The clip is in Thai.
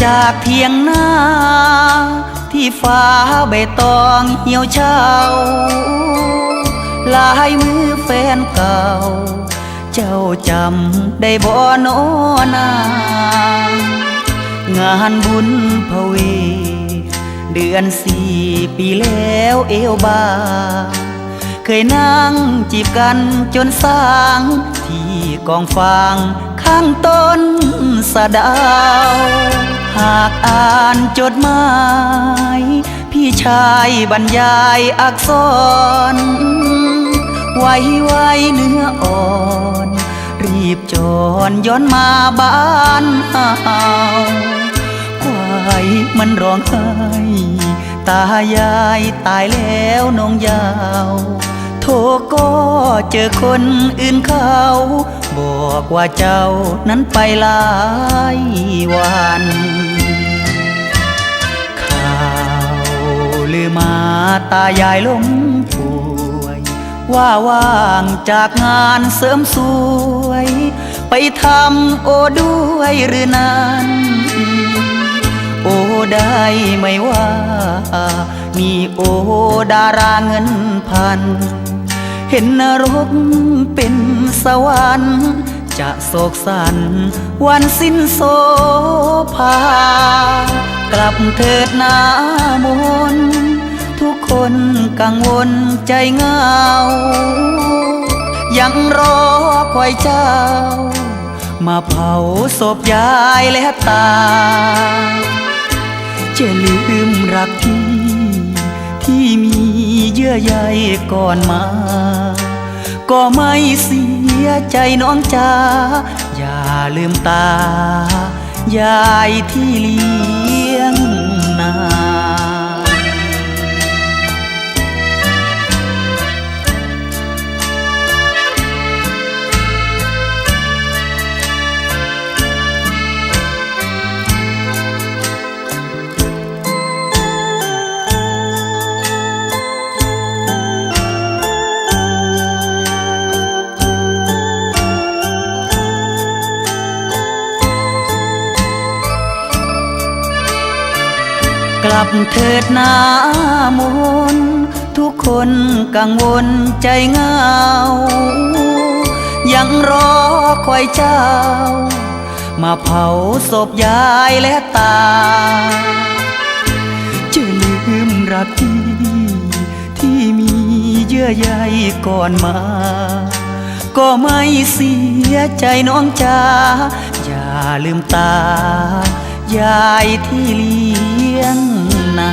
จากเทียงหน้าที่ฟ้าใบตองเหี่ยวเฉาลายมือแฟนเก่าเจ้าจำได้บ่โนนางานบุญพเวเดือน4 ปีแล้วเอวบาเคยนั่งจีบกันจนสร้างที่กองฟางข้างต้นสะดาวหากอ่านจดหมายพี่ชายบรรยายอักษรไว้เนื้ออ่อนรีบจรย้อนมาบ้านเฮาควายมันร้องไห้ตายายตายแล้วน้องยาวโทรก็เจอคนอื่นเขาบอกว่าเจ้านั้นไปหลายวันข่าวลือมาตายายล้มป่วยว่าว่างจากงานเสริมสวยไปทำโอด้วยหรือนั้นโอได้ไหมว่ามีโอดาราเงินพันเห็นนรกเป็นสวรรค์จะโศกสันวันสิ้นโสภากลับเถิดหน้ามนทุกคนกังวลใจเหงายังรอคอยเจ้ามาเผาศพยายและตาจะลืมรักที่มีเยื่อใยก่อนมาก็ไม่เสียใจน้องจ๋าอย่าลืมตายายที่เลี้ยงนากลับเถิดหน้ามนทุกคนกังวลใจเหงายังรอคอยเจ้ามาเผาศพยายและตาจะลืมรักที่มีเยื่อใยก่อนมาก็ไม่เสียใจน้องจ๋าอย่าลืมตายายที่เลี้ยงนา